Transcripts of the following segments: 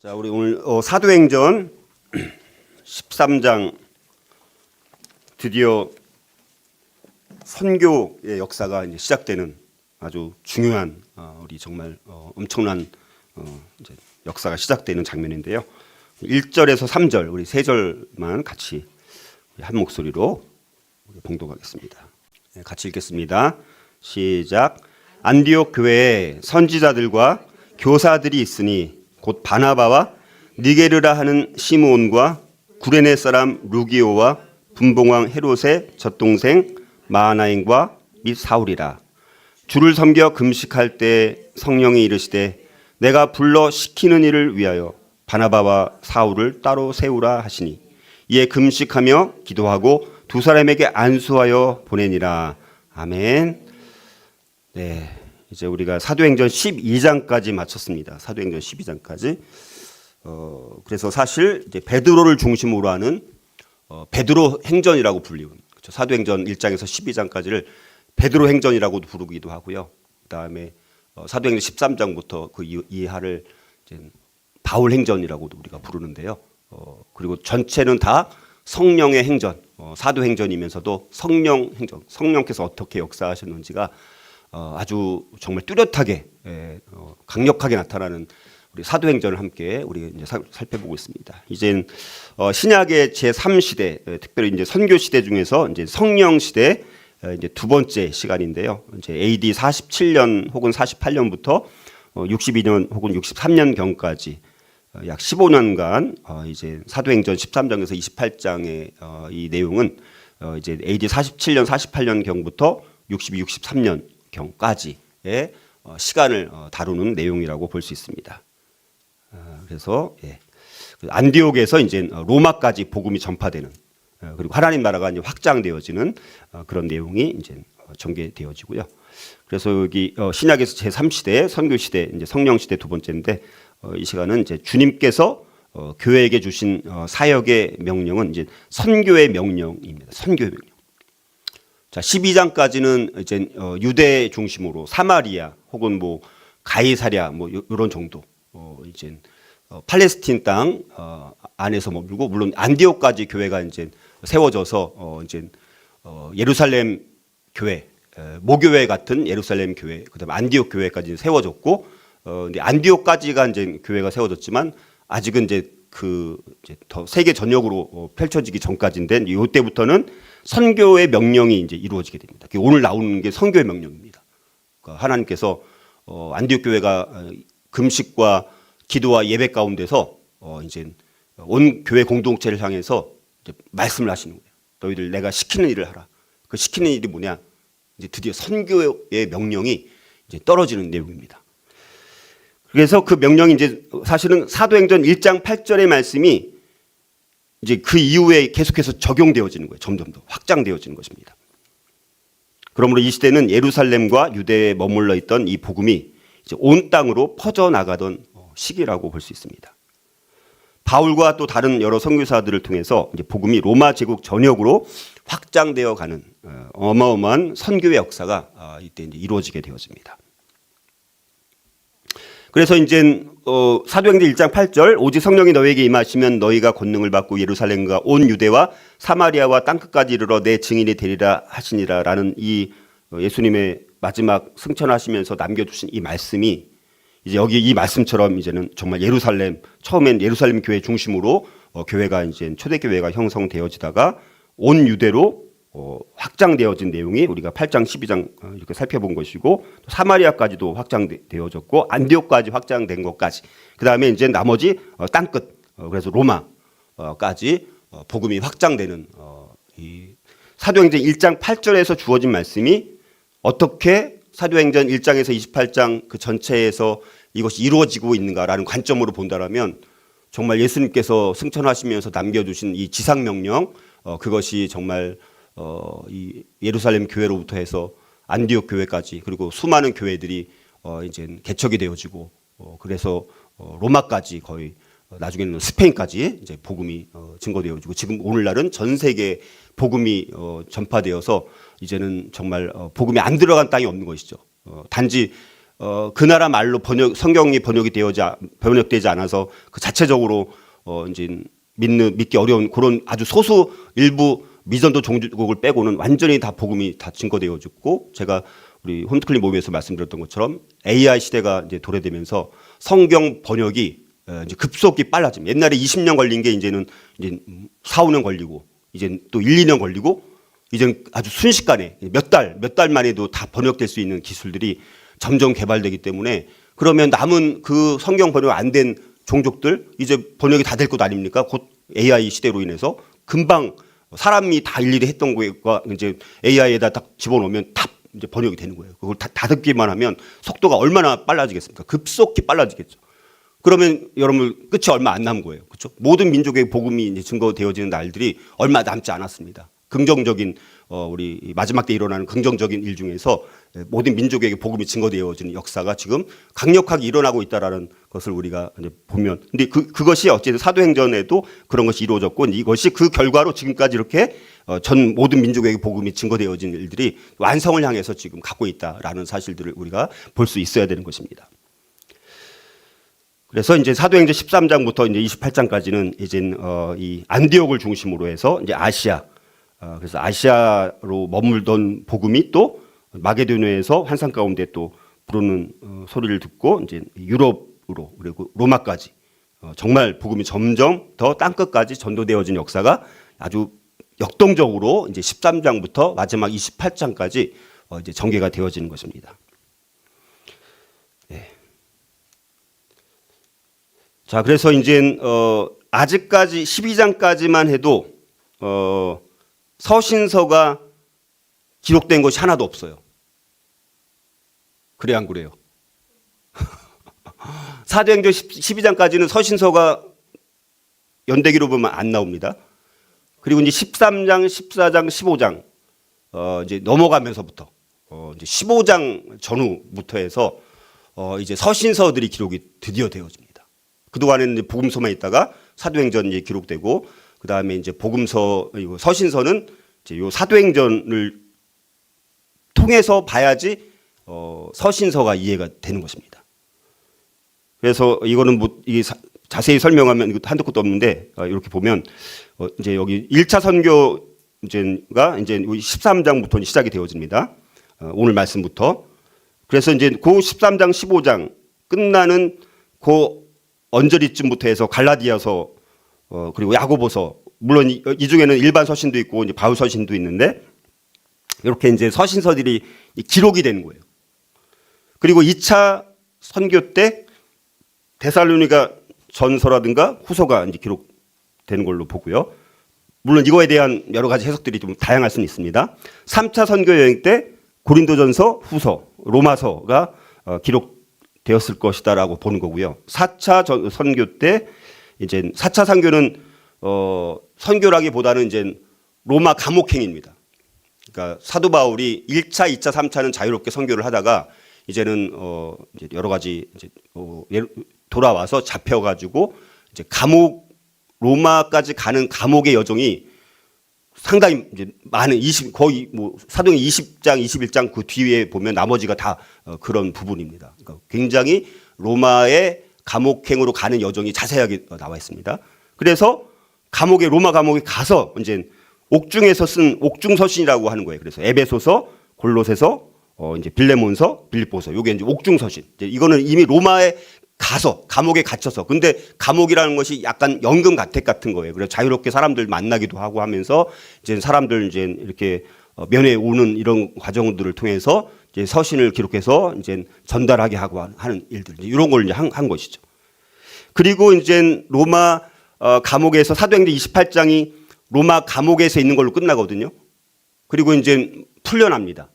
자, 우리 오늘 사도행전 13장 드디어 선교의 역사가 이제 시작되는 아주 중요한 우리 정말 엄청난 이제 역사가 시작되는 장면인데요. 1절에서 3절 우리 세 절만 같이 한 목소리로 봉독하겠습니다. 같이 읽겠습니다. 시작. 안디옥 교회에 선지자들과 교사들이 있으니 곧 바나바와 니게르라 하는 시므온과 구레네 사람 루기오와 분봉왕 헤롯의 젖동생 마하나임과 및 사울이라. 주를 섬겨 금식할 때 성령이 이르시되 내가 불러 시키는 일을 위하여 바나바와 사울을 따로 세우라 하시니 이에 금식하며 기도하고 두 사람에게 안수하여 보내니라. 아멘. 네, 이제 우리가 사도행전 12장까지 마쳤습니다. 사도행전 12장까지. 그래서 사실 이제 베드로를 중심으로 하는 베드로 행전이라고 불리는, 그렇죠. 사도행전 1장에서 12장까지를 베드로 행전이라고도 부르기도 하고요. 그다음에 사도행전 13장부터 그 이하를 이제 바울 행전이라고도 우리가 부르는데요. 그리고 전체는 다 성령의 행전, 사도행전이면서도 성령 행전, 성령께서 어떻게 역사하셨는지가 아주 정말 뚜렷하게 강력하게 나타나는 우리 사도행전을 함께 우리 이제 살펴보고 있습니다. 이젠 신약의 제3시대, 특별히 이제 선교 시대 중에서 이제 성령 시대 이제 두 번째 시간인데요. 이제 AD 47년 혹은 48년부터 62년 혹은 63년 경까지 약 15년간 이제 사도행전 13장에서 28장의 이 내용은 이제 AD 47년, 48년 경부터 62, 63년 경까지의 시간을 다루는 내용이라고 볼 수 있습니다. 그래서 안디옥에서 이제 로마까지 복음이 전파되는, 그리고 하나님 나라가 이제 확장되어지는 그런 내용이 이제 전개되어지고요. 그래서 여기 신약에서 제3시대 선교 시대, 이제 성령 시대 두 번째인데 이 시간은 이제 주님께서 교회에게 주신 사역의 명령은 이제 선교의 명령입니다. 선교의 명령. 자, 12장까지는 이제 유대 중심으로 사마리아 혹은 뭐 가이사랴 뭐 이런 정도, 이제 팔레스틴 땅 안에서 머물고, 물론 안디옥까지 교회가 이제 세워져서 이제 예루살렘 교회, 모교회 같은 예루살렘 교회, 그다음에 안디옥 교회까지 세워졌고, 근데 안디옥까지가 이제 교회가 세워졌지만 아직은 이제 이제 더 세계 전역으로 펼쳐지기 전까지인데, 이때부터는 선교의 명령이 이제 이루어지게 됩니다. 오늘 나오는 게 선교의 명령입니다. 그러니까 하나님께서 안디옥 교회가 금식과 기도와 예배 가운데서 이제 온 교회 공동체를 향해서 이제 말씀을 하시는 거예요. 너희들 내가 시키는 일을 하라. 그 시키는 일이 뭐냐? 이제 드디어 선교의 명령이 이제 떨어지는 내용입니다. 그래서 그 명령이 이제 사실은 사도행전 1장 8절의 말씀이 이제 그 이후에 계속해서 적용되어지는 거예요. 점점 더 확장되어지는 것입니다. 그러므로 이 시대는 예루살렘과 유대에 머물러 있던 이 복음이 이제 온 땅으로 퍼져나가던 시기라고 볼 수 있습니다. 바울과 또 다른 여러 선교사들을 통해서 이제 복음이 로마 제국 전역으로 확장되어 가는 어마어마한 선교의 역사가 이때 이제 이루어지게 되어집니다. 그래서 이제 사도행전 1장 8절 오직 성령이 너희에게 임하시면 너희가 권능을 받고 예루살렘과 온 유대와 사마리아와 땅끝까지 이르러 내 증인이 되리라 하시니라 라는 이 예수님의 마지막 승천하시면서 남겨주신 이 말씀이 이제 여기 이 말씀처럼 이제는 정말 예루살렘, 처음엔 예루살렘 교회 중심으로 교회가 이제 초대교회가 형성되어지다가 온 유대로 확장되어진 내용이 우리가 8장, 12장 이렇게 살펴본 것이고, 또 사마리아까지도 확장되어졌고 안디옥까지 확장된 것까지, 그 다음에 이제 나머지 땅끝, 그래서 로마까지 복음이 확장되는 이 사도행전 1장 8절에서 주어진 말씀이 어떻게 사도행전 1장에서 28장 그 전체에서 이것이 이루어지고 있는가라는 관점으로 본다라면 정말 예수님께서 승천하시면서 남겨주신 이 지상명령, 그것이 정말 이 예루살렘 교회로부터 해서 안디옥 교회까지, 그리고 수많은 교회들이 이제 개척이 되어지고, 그래서 로마까지, 거의 나중에는 스페인까지 이제 복음이 증거되어지고, 지금 오늘날은 전 세계 복음이 전파되어서 이제는 정말 복음이 안 들어간 땅이 없는 것이죠. 단지 그 나라 말로 성경이 번역되지 않아서 그 자체적으로 이제 믿기 어려운 그런 아주 소수 일부 미전도 종주국을 빼고는 완전히 다 복음이 다 증거되어졌고, 제가 우리 홈스쿨링 모임에서 말씀드렸던 것처럼 AI 시대가 이제 도래되면서 성경 번역이 이제 급속히 빨라집니다. 옛날에 20년 걸린 게 이제는 이제 4, 5년 걸리고, 이제 또 1, 2년 걸리고, 이제는 아주 순식간에 몇 달 만에도 다 번역될 수 있는 기술들이 점점 개발되기 때문에, 그러면 남은 그 성경 번역 안 된 종족들 이제 번역이 다 될 것 아닙니까? 곧 AI 시대로 인해서 금방 사람이 다 일일이 했던 거가 이제 AI에다 딱 집어넣으면 다 이제 번역이 되는 거예요. 그걸 다 듣기만 하면 속도가 얼마나 빨라지겠습니까? 급속히 빨라지겠죠. 그러면 여러분 끝이 얼마 안 남은 거예요. 그렇죠? 모든 민족의 복음이 이제 증거되어지는 날들이 얼마 남지 않았습니다. 긍정적인 우리 마지막 때 일어나는 긍정적인 일 중에서 모든 민족에게 복음이 증거되어지는 역사가 지금 강력하게 일어나고 있다라는 것을 우리가 이제 보면, 근데 그것이 어쨌든 사도행전에도 그런 것이 이루어졌고, 이것이 그 결과로 지금까지 이렇게 전 모든 민족에게 복음이 증거되어진 일들이 완성을 향해서 지금 갖고 있다라는 사실들을 우리가 볼 수 있어야 되는 것입니다. 그래서 이제 사도행전 13장부터 이제 28장까지는 이제 이 안디옥을 중심으로 해서 이제 아시아, 그래서 아시아로 머물던 복음이 또 마게도니아에서 환상 가운데 또 부르는 소리를 듣고 이제 유럽으로 그리고 로마까지 정말 복음이 점점 더 땅끝까지 전도되어진 역사가 아주 역동적으로 이제 13장부터 마지막 28장까지 이제 전개가 되어지는 것입니다. 네. 자, 그래서 이제 아직까지 12장까지만 해도 서신서가 기록된 것이 하나도 없어요. 그래 안 그래요? 사도행전 12장까지는 서신서가 연대기로 보면 안 나옵니다. 그리고 이제 13장, 14장, 15장 이제 넘어가면서부터 이제 15장 전후부터 해서 이제 서신서들이 기록이 드디어 되어집니다. 그동안에는 이제 복음서만 있다가 사도행전이 이제 기록되고, 그 다음에 이제 복음서, 서신서는 이제 요 사도행전을 통해서 봐야지 서신서가 이해가 되는 것입니다. 그래서 이거는 뭐 이게 자세히 설명하면 이거 한도 끝도 없는데, 이렇게 보면 이제 여기 1차 선교가 이제 13장부터 시작이 되어집니다. 오늘 말씀부터. 그래서 이제 그 13장, 15장 끝나는 그 언저리쯤부터 해서 갈라디아서 그리고 야고보서, 물론 이 중에는 일반 서신도 있고 이제 바울 서신도 있는데, 이렇게 이제 서신서들이 기록이 되는 거예요. 그리고 2차 선교 때 데살로니가 전서라든가 후서가 이제 기록되는 걸로 보고요. 물론 이거에 대한 여러 가지 해석들이 좀 다양할 수는 있습니다. 3차 선교 여행 때 고린도전서, 후서, 로마서가 기록되었을 것이다라고 보는 거고요. 4차 선교 때 이제 4차 선교는 선교라기보다는 이제 로마 감옥행입니다. 그러니까 사도 바울이 1차, 2차, 3차는 자유롭게 선교를 하다가 이제는 이제 여러 가지 이제 돌아와서 잡혀가지고 이제 감옥, 로마까지 가는 감옥의 여정이 상당히 이제 많은 거의 뭐 사도행 20장, 21장 그 뒤에 보면 나머지가 다 그런 부분입니다. 그러니까 굉장히 로마의 감옥행으로 가는 여정이 자세하게 나와 있습니다. 그래서 로마 감옥에 가서 이제 옥중에서 쓴 옥중서신이라고 하는 거예요. 그래서 에베소서, 골로새서, 이제 빌레몬서, 빌립보서, 요게 이제 옥중서신. 이제 이거는 이미 로마에 가서 감옥에 갇혀서, 근데 감옥이라는 것이 약간 연금 가택 같은 거예요. 그래서 자유롭게 사람들 만나기도 하고 하면서 이제 사람들 이제 이렇게 면회 오는 이런 과정들을 통해서 이제 서신을 기록해서 이제 전달하게 하고 하는 일들, 이런 걸 이제 한 것이죠. 그리고 이제 로마 감옥에서 사도행전 28장이 로마 감옥에서 있는 걸로 끝나거든요. 그리고 이제 풀려납니다.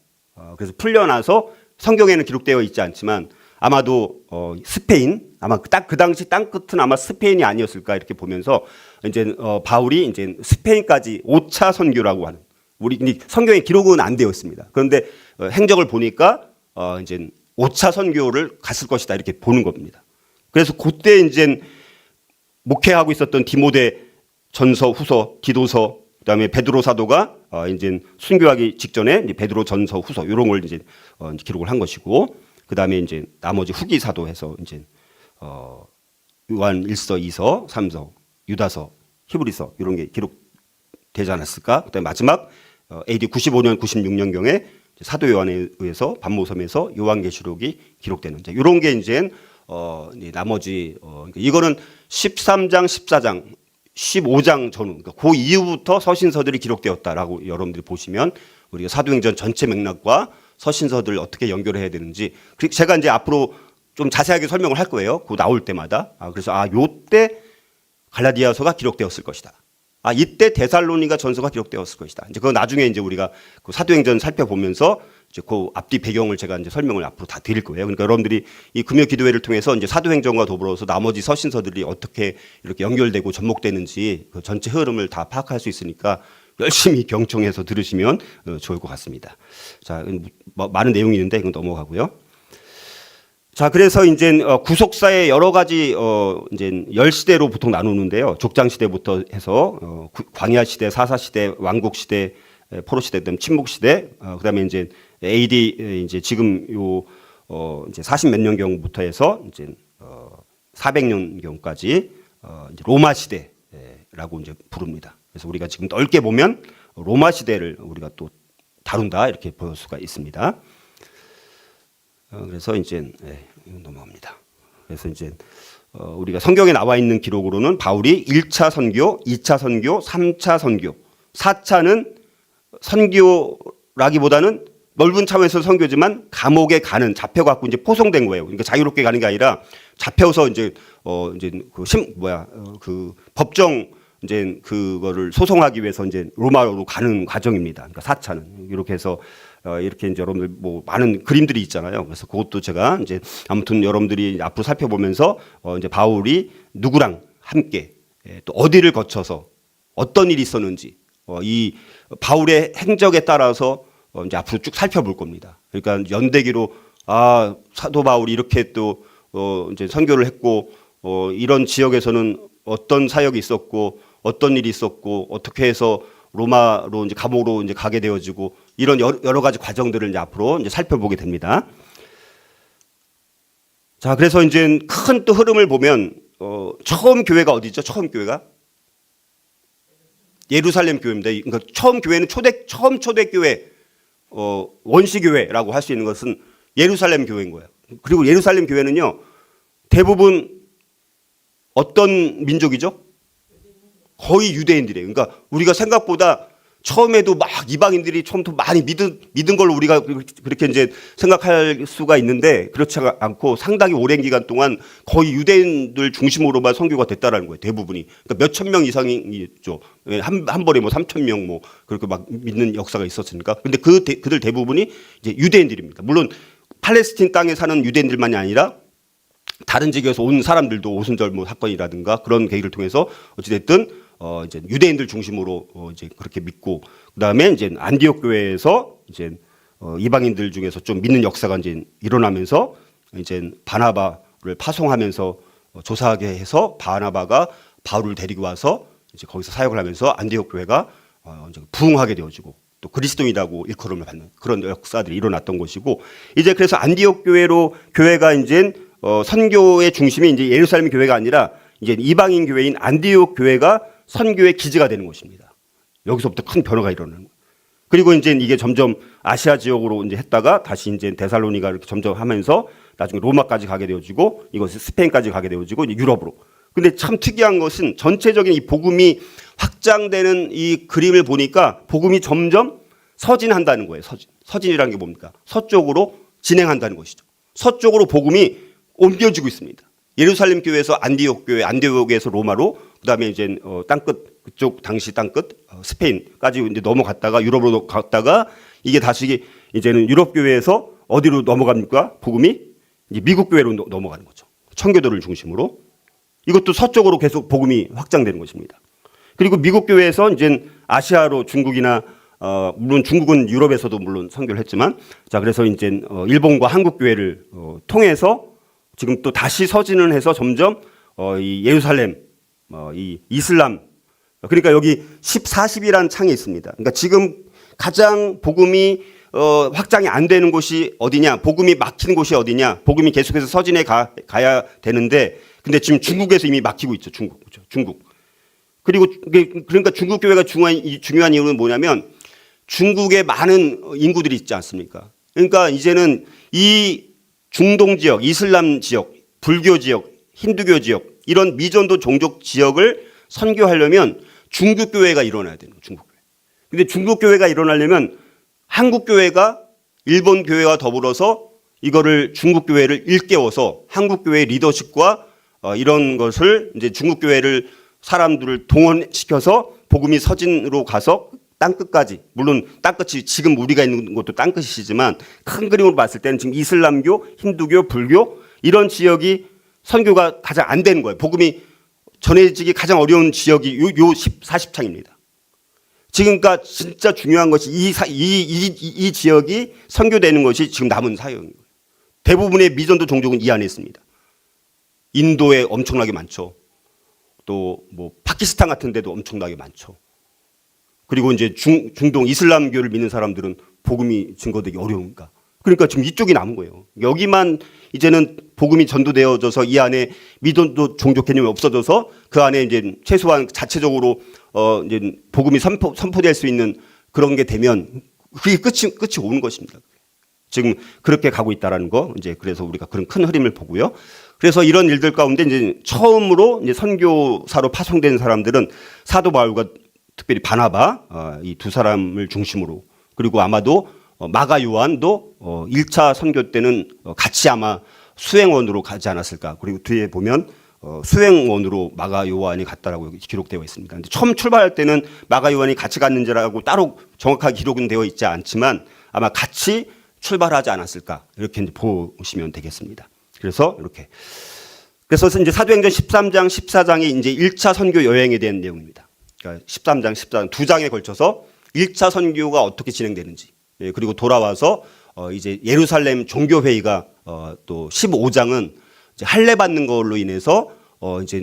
그래서 풀려나서 성경에는 기록되어 있지 않지만 아마도 스페인, 아마 그 당시 땅끝은 아마 스페인이 아니었을까 이렇게 보면서 이제 바울이 이제 스페인까지 5차 선교라고 하는, 우리 성경에 기록은 안 되어 있습니다. 그런데 행적을 보니까 이제 5차 선교를 갔을 것이다 이렇게 보는 겁니다. 그래서 그때 이제 목회하고 있었던 디모데 전서, 후서, 디도서, 그다음에 베드로 사도가 이제 순교하기 직전에 베드로 전서, 후서 이런 걸 이제 기록을 한 것이고, 그다음에 이제 나머지 후기 사도해서 이제 요한 1서, 2서, 3서, 유다서, 히브리서 이런 게 기록되지 않았을까? 그다음에 마지막 AD 95년, 96년경에 사도 요한에 의해서 반모섬에서 요한계시록이 기록되는 이런 게 이제 나머지 이거는 13장, 14장, 15장 전후 그러니까 그 이후부터 서신서들이 기록되었다라고 여러분들이 보시면 우리가 사도행전 전체 맥락과 서신서들을 어떻게 연결해야 되는지 제가 이제 앞으로 좀 자세하게 설명을 할 거예요. 그 나올 때마다. 그래서 요때 갈라디아서가 기록되었을 것이다. 이때 데살로니가 전서가 기록되었을 것이다. 이제 그거 나중에 이제 우리가 그 사도행전 살펴보면서 이제 그 앞뒤 배경을 제가 이제 설명을 앞으로 다 드릴 거예요. 그러니까 여러분들이 이 금요 기도회를 통해서 이제 사도행전과 더불어서 나머지 서신서들이 어떻게 이렇게 연결되고 접목되는지 그 전체 흐름을 다 파악할 수 있으니까 열심히 경청해서 들으시면 좋을 것 같습니다. 자, 많은 내용이 있는데 이건 넘어가고요. 자, 그래서 이제 구속사의 여러 가지 이제 열시대로 보통 나누는데요. 족장 시대부터 해서 광야 시대, 사사 시대, 왕국 시대, 포로 시대, 그다음 침묵 시대, 그다음에 이제 AD 이제 지금 요 이제 40몇 년경부터 해서 이제 400년경까지 이제 로마 시대라고 이제 부릅니다. 그래서 우리가 지금 넓게 보면 로마 시대를 우리가 또 다룬다 이렇게 볼 수가 있습니다. 그래서 이제 넘어갑니다. 그래서 이제 우리가 성경에 나와 있는 기록으로는 바울이 1차 선교, 2차 선교, 3차 선교, 4차는 선교라기보다는 넓은 차원에서 선교지만 감옥에 가는 잡혀갖고 이제 포송된 거예요. 그러니까 자유롭게 가는 게 아니라 잡혀서 이제 그 법정 이제 그거를 소송하기 위해서 이제 로마로 가는 과정입니다. 그러니까 4차는 이렇게 해서 이렇게 이제 여러분들 뭐 많은 그림들이 있잖아요. 그래서 그것도 제가 이제 아무튼 여러분들이 앞으로 살펴보면서 이제 바울이 누구랑 함께 또 어디를 거쳐서 어떤 일이 있었는지 이 바울의 행적에 따라서 이제 앞으로 쭉 살펴볼 겁니다. 그러니까 연대기로 사도 바울이 이렇게 또 이제 선교를 했고 이런 지역에서는 어떤 사역이 있었고 어떤 일이 있었고 어떻게 해서 로마로 이제 감옥으로 이제 가게 되어지고 이런 여러 가지 과정들을 이제 앞으로 이제 살펴보게 됩니다. 자, 그래서 이제 큰 또 흐름을 보면 처음 교회가 어디죠? 처음 교회가 예루살렘 교회입니다. 그러니까 처음 교회는 처음 초대교회 원시교회라고 할 수 있는 것은 예루살렘 교회인 거예요. 그리고 예루살렘 교회는요 대부분 어떤 민족이죠? 거의 유대인들이에요. 그러니까 우리가 생각보다 처음에도 막 이방인들이 처음부터 많이 믿은 걸로 우리가 그렇게 이제 생각할 수가 있는데 그렇지 않고 상당히 오랜 기간 동안 거의 유대인들 중심으로만 선교가 됐다라는 거예요. 대부분이. 그러니까 몇천 명 이상이 있죠. 한 번에 뭐 3천 명 뭐 그렇게 막 믿는 역사가 있었으니까. 근데 그들 대부분이 이제 유대인들입니다. 물론 팔레스틴 땅에 사는 유대인들만이 아니라 다른 지역에서 온 사람들도 오순절 뭐 사건이라든가 그런 계기를 통해서 어찌됐든 이제 유대인들 중심으로 이제 그렇게 믿고 그다음에 이제 안디옥 교회에서 이제 이방인들 중에서 좀 믿는 역사가 이제 일어나면서 이제 바나바를 파송하면서 조사하게 해서 바나바가 바울을 데리고 와서 이제 거기서 사역을 하면서 안디옥 교회가 이제 부흥하게 되어지고 또 그리스도인이라고 일컬음을 받는 그런 역사들이 일어났던 것이고 이제 그래서 안디옥 교회가 이제 선교의 중심이 이제 예루살렘 교회가 아니라 이제 이방인 교회인 안디옥 교회가 선교의 기지가 되는 것입니다. 여기서부터 큰 변화가 일어나는 거예요. 그리고 이제 이게 점점 아시아 지역으로 이제 했다가 다시 이제 데살로니가 이렇게 점점 하면서 나중에 로마까지 가게 되어지고 이것이 스페인까지 가게 되어지고 유럽으로. 근데 참 특이한 것은 전체적인 이 복음이 확장되는 이 그림을 보니까 복음이 점점 서진한다는 거예요. 서진이라는 게 뭡니까? 서쪽으로 진행한다는 것이죠. 서쪽으로 복음이 옮겨지고 있습니다. 예루살렘 교회에서 안디옥 교회, 안디옥에서 로마로, 그다음에 이제 땅끝 그쪽 당시 땅끝 스페인까지 이제 넘어갔다가 유럽으로 갔다가 이게 다시 이제는 유럽 교회에서 어디로 넘어갑니까? 복음이 이제 미국 교회로 넘어가는 거죠. 청교도를 중심으로 이것도 서쪽으로 계속 복음이 확장되는 것입니다. 그리고 미국 교회에서 이제 아시아로 중국이나 물론 중국은 유럽에서도 물론 선교를 했지만 자 그래서 이제 일본과 한국 교회를 통해서 지금 또 다시 서진을 해서 점점 이 예루살렘, 이 이슬람, 그러니까 여기 10, 40이라는 창이 있습니다. 그러니까 지금 가장 복음이 확장이 안 되는 곳이 어디냐? 복음이 막힌 곳이 어디냐? 복음이 계속해서 서진해 가야 되는데, 근데 지금 중국에서 이미 막히고 있죠. 중국. 그렇죠? 중국. 그리고 그러니까 중국 교회가 중요한 이유는 뭐냐면 중국에 많은 인구들이 있지 않습니까? 그러니까 이제는 이 중동 지역, 이슬람 지역, 불교 지역, 힌두교 지역 이런 미전도 종족 지역을 선교하려면 중국 교회가 일어나야 되는 거예요. 중국 교회. 근데 중국 교회가 일어나려면 한국 교회가 일본 교회와 더불어서 이거를 중국 교회를 일깨워서 한국 교회의 리더십과 이런 것을 이제 중국 교회를 사람들을 동원시켜서 복음이 서진으로 가서 땅끝까지, 물론 땅끝이 지금 우리가 있는 곳도 땅끝이지만 큰 그림으로 봤을 때는 지금 이슬람교, 힌두교, 불교 이런 지역이 선교가 가장 안 되는 거예요. 복음이 전해지기 가장 어려운 지역이 요 40창입니다. 지금 그러니까 진짜 중요한 것이 이 지역이 선교되는 것이 지금 남은 사역인 거예요. 대부분의 미전도 종족은 이 안에 있습니다. 인도에 엄청나게 많죠. 또 뭐 파키스탄 같은 데도 엄청나게 많죠. 그리고 이제 중동 이슬람교를 믿는 사람들은 복음이 증거되기 어려우니까. 그러니까 지금 이쪽이 남은 거예요. 여기만 이제는 복음이 전도되어져서 이 안에 미전도 종족 개념이 없어져서 그 안에 이제 최소한 자체적으로 이제 복음이 선포될 수 있는 그런 게 되면 그게 끝이 오는 것입니다. 지금 그렇게 가고 있다라는 거 이제 그래서 우리가 그런 큰 흐름을 보고요. 그래서 이런 일들 가운데 이제 처음으로 이제 선교사로 파송된 사람들은 사도 바울과 특별히 바나바 이 두 사람을 중심으로 그리고 아마도 마가 요한도 1차 선교 때는 같이 아마 수행원으로 가지 않았을까. 그리고 뒤에 보면 수행원으로 마가 요한이 갔다라고 기록되어 있습니다. 근데 처음 출발할 때는 마가 요한이 같이 갔는지라고 따로 정확하게 기록은 되어 있지 않지만 아마 같이 출발하지 않았을까. 이렇게 이제 보시면 되겠습니다. 그래서 이렇게. 그래서 이제 사도행전 13장, 14장이 이제 1차 선교 여행에 대한 내용입니다. 그러니까 13장, 14장 두 장에 걸쳐서 1차 선교가 어떻게 진행되는지 그리고 돌아와서 이제 예루살렘 종교회의가 또 15장은 이제 할례 받는 걸로 인해서 이제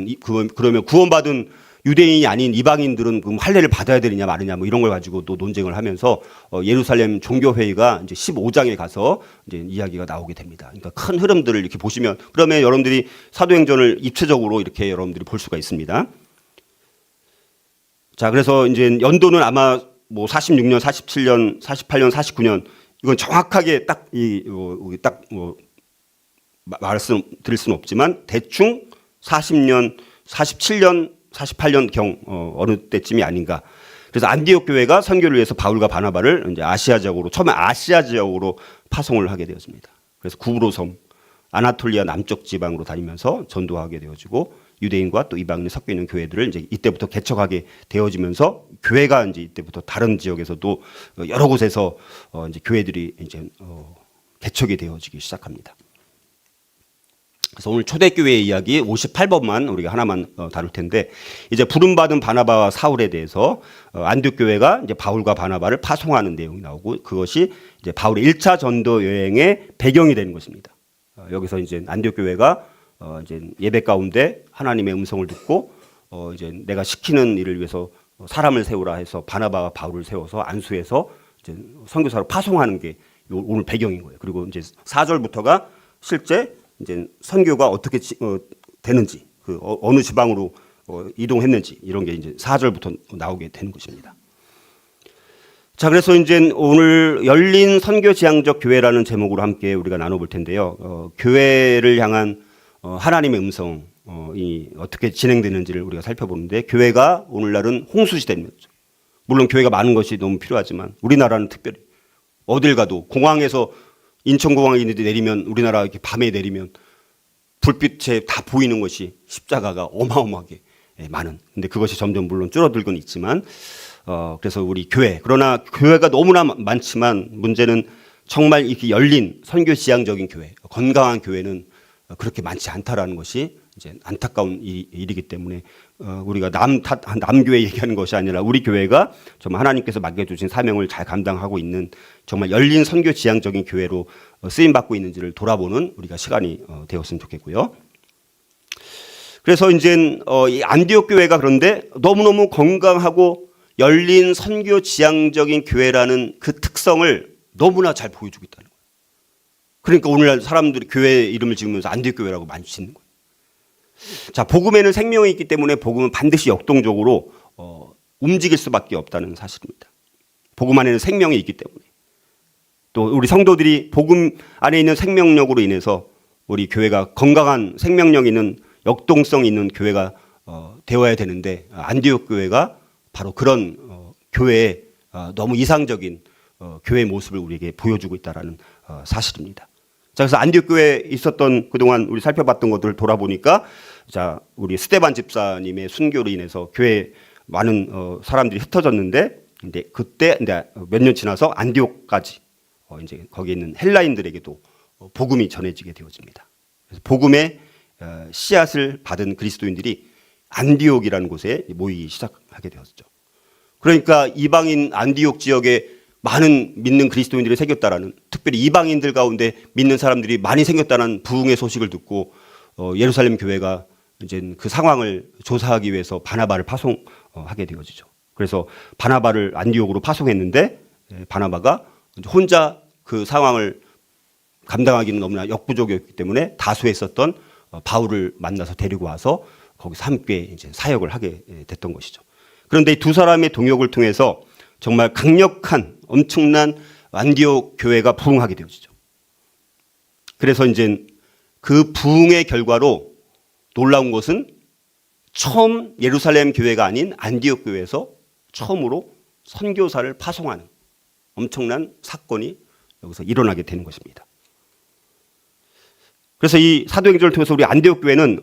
그러면 구원받은 유대인이 아닌 이방인들은 그럼 할례를 받아야 되느냐 마느냐 뭐 이런 걸 가지고 또 논쟁을 하면서 예루살렘 종교회의가 이제 15장에 가서 이제 이야기가 나오게 됩니다. 그러니까 큰 흐름들을 이렇게 보시면 그러면 여러분들이 사도행전을 입체적으로 이렇게 여러분들이 볼 수가 있습니다. 자, 그래서 이제 연도는 아마 뭐 46년, 47년, 48년, 49년 이건 정확하게 딱 말씀드릴 수는 없지만 대충 40년, 47년, 48년 경 어느 때쯤이 아닌가. 그래서 안디옥 교회가 선교를 위해서 바울과 바나바를 이제 처음에 아시아 지역으로 파송을 하게 되었습니다. 그래서 구브로 섬, 아나톨리아 남쪽 지방으로 다니면서 전도하게 되어지고 유대인과 또 이방인이 섞여 있는 교회들을 이제 이때부터 개척하게 되어지면서 교회가 이제 이때부터 다른 지역에서도 여러 곳에서 이제 교회들이 이제 개척이 되어지기 시작합니다. 그래서 오늘 초대교회 이야기 58번만 우리가 하나만 다룰 텐데 이제 부름받은 바나바와 사울에 대해서 안디옥 교회가 이제 바울과 바나바를 파송하는 내용이 나오고 그것이 이제 바울의 1차 전도 여행의 배경이 되는 것입니다. 여기서 이제 안디옥 교회가 이제 예배 가운데 하나님의 음성을 듣고 이제 내가 시키는 일을 위해서 사람을 세우라 해서 바나바와 바울을 세워서 안수해서 이제 선교사로 파송하는 게 오늘 배경인 거예요. 그리고 이제 4절부터가 실제 이제 선교가 어떻게 되는지 그 어느 지방으로 이동했는지 이런 게 이제 4절부터 나오게 되는 것입니다. 자, 그래서 이제 오늘 열린 선교 지향적 교회라는 제목으로 함께 우리가 나눠볼 텐데요. 교회를 향한 하나님의 음성이 어떻게 진행되는지를 우리가 살펴보는데 교회가 오늘날은 홍수시대입니다. 물론 교회가 많은 것이 너무 필요하지만 우리나라는 특별히 어딜 가도 공항에서 인천공항에 있는데 내리면 우리나라 이렇게 밤에 내리면 불빛에 다 보이는 것이 십자가가 어마어마하게 많은. 근데 그것이 점점 물론 줄어들고는 있지만 그래서 우리 교회 그러나 교회가 너무나 많지만 문제는 정말 이렇게 열린 선교 지향적인 교회 건강한 교회는 그렇게 많지 않다라는 것이 이제 안타까운 일이기 때문에 우리가 남교회 얘기하는 것이 아니라 우리 교회가 정말 하나님께서 맡겨주신 사명을 잘 감당하고 있는 정말 열린 선교 지향적인 교회로 쓰임 받고 있는지를 돌아보는 우리가 시간이 되었으면 좋겠고요. 그래서 이제 이 안디옥 교회가 그런데 너무너무 건강하고 열린 선교 지향적인 교회라는 그 특성을 너무나 잘 보여주고 있다는 거예요. 그러니까 오늘날 사람들이 교회 이름을 지으면서 안디옥 교회라고 많이 짓는 거예요. 자, 복음에는 생명이 있기 때문에 복음은 반드시 역동적으로 움직일 수밖에 없다는 사실입니다. 복음 안에는 생명이 있기 때문에. 또 우리 성도들이 복음 안에 있는 생명력으로 인해서 우리 교회가 건강한 생명력 있는 역동성 있는 교회가 되어야 되는데, 안디옥 교회가 바로 그런 교회의 너무 이상적인 교회의 모습을 우리에게 보여주고 있다는 사실입니다. 자, 그래서 안디옥 교회에 있었던 그동안 우리 살펴봤던 것들을 돌아보니까, 자, 우리 스데반 집사님의 순교로 인해서 교회에 많은 사람들이 흩어졌는데, 근데 그때 몇 년 지나서 안디옥까지 이제 거기에 있는 헬라인들에게도 복음이 전해지게 되어집니다. 그래서 복음의 씨앗을 받은 그리스도인들이 안디옥이라는 곳에 모이기 시작하게 되었죠. 그러니까 이방인 안디옥 지역에 많은 믿는 그리스도인들이 생겼다라는, 특별히 이방인들 가운데 믿는 사람들이 많이 생겼다는 부흥의 소식을 듣고 예루살렘 교회가 이제 그 상황을 조사하기 위해서 바나바를 파송하게 되어지죠. 그래서 바나바를 안디옥으로 파송했는데, 바나바가 혼자 그 상황을 감당하기는 너무나 역부족이었기 때문에 다수에 있었던 바울을 만나서 데리고 와서 거기서 함께 이제 사역을 하게 됐던 것이죠. 그런데 이 두 사람의 동역을 통해서 정말 강력한 엄청난 안디옥 교회가 부흥하게 되어지죠. 그래서 이제 그 부흥의 결과로 놀라운 것은 처음 예루살렘 교회가 아닌 안디옥 교회에서 처음으로 선교사를 파송하는 엄청난 사건이 여기서 일어나게 되는 것입니다. 그래서 이 사도행전을 통해서 우리 안디옥 교회는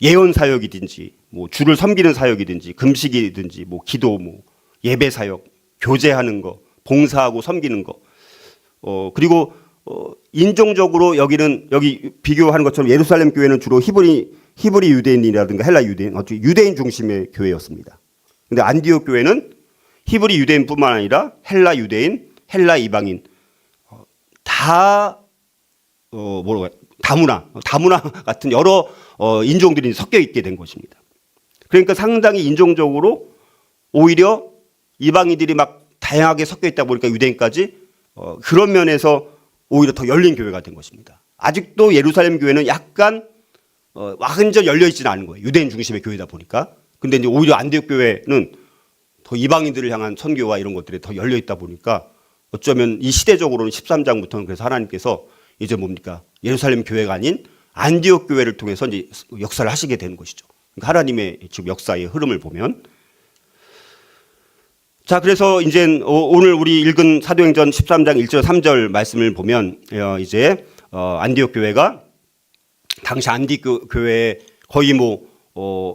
예언 사역이든지 뭐 주를 섬기는 사역이든지 금식이든지 뭐 기도 뭐 예배 사역, 교제하는 거, 봉사하고 섬기는 거, 그리고 인종적으로 여기 비교하는 것처럼 예루살렘 교회는 주로 히브리 유대인이라든가 헬라 유대인, 유대인 중심의 교회였습니다. 근데 안디옥 교회는 히브리 유대인뿐만 아니라 헬라 유대인, 헬라 이방인 다문화 같은 여러 인종들이 섞여 있게 된 것입니다. 그러니까 상당히 인종적으로 오히려 이방인들이 막 다양하게 섞여 있다 보니까 유대인까지 그런 면에서 오히려 더 열린 교회가 된 것입니다. 아직도 예루살렘 교회는 약간 완전 열려 있지는 않은 거예요. 유대인 중심의 교회다 보니까. 근데 이제 오히려 안디옥 교회는 더 이방인들을 향한 선교와 이런 것들이 더 열려 있다 보니까 어쩌면 이 시대적으로는 13장부터는 그래서 하나님께서 이제 뭡니까? 예루살렘 교회가 아닌 안디옥 교회를 통해서 이제 역사를 하시게 되는 것이죠. 그러니까 하나님의 지금 역사의 흐름을 보면, 자, 그래서 이제 오늘 우리 읽은 사도행전 13장 1절 3절 말씀을 보면 이제 안디옥 교회가 당시 안디옥 교회의 거의